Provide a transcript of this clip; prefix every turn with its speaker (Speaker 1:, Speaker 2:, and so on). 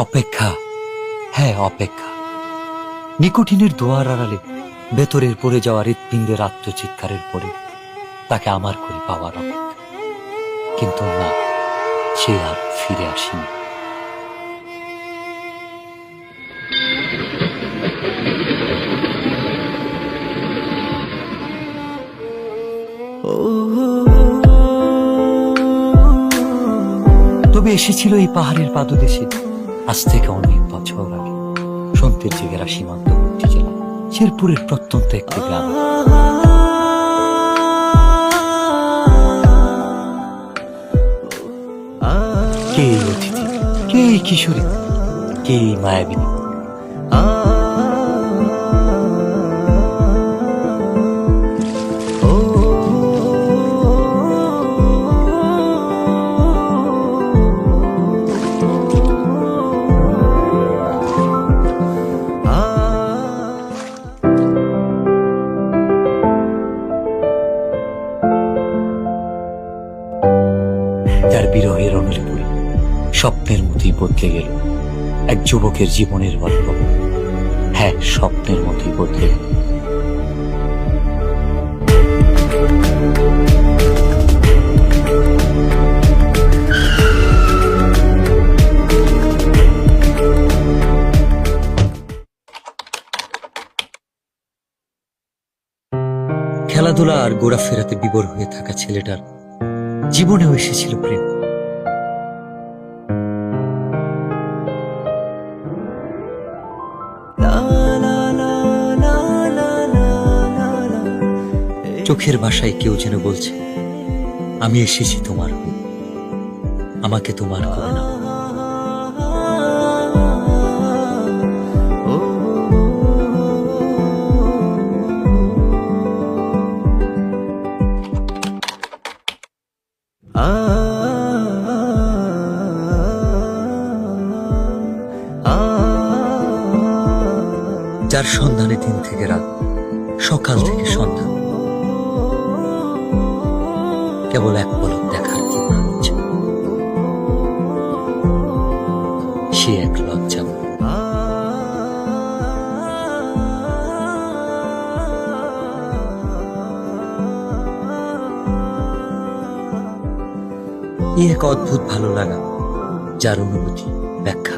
Speaker 1: অপেক্ষা, হ্যাঁ অপেক্ষা। নিকোটিনের দোয়ার আড়ালে ভেতরের পড়ে যাওয়া হৃৎপিণ্ডের আত্মচিৎকারের পরে তাকে আমার করে পাওয়ার অপেক্ষা। কিন্তু না, সে আর ফিরে আসেনি। তবে এসেছিল এই পাহাড়ের পাদদেশে আজ থেকে অনেক বছর আগে, সন্তের জেগেরা সীমান্তবর্তী জেলা শেরপুরের প্রত্যন্ত একটি গ্রাম। কে এই অতিথি, কে এই কিশোরী, কে এই মায়াবিনী? তার বিরহের অনলে পড়ে স্বপ্নের মতোই বদলে গেল এক যুবকের জীবনের গল্প। হ্যাঁ, স্বপ্নের মতোই বদলে গেল। খেলাধুলা আর ঘোরাফেরাতে বিভোর হয়ে থাকা ছেলেটার জীবনেও এসেছিল প্রেম। চোখের ভাষায় কেউ যেন বলছে, আমি এসেছি তোমার হয়ে, আমাকে তোমার করে নাও। যার সন্ধানে দিন থেকে রাত, সকাল থেকে সন্ধ্যা, কেবল এক পলক দেখার ইচ্ছে। সে এক লজ্জা। এক অদ্ভুত ভালো লাগা, যার অনুভূতি ব্যাখ্যা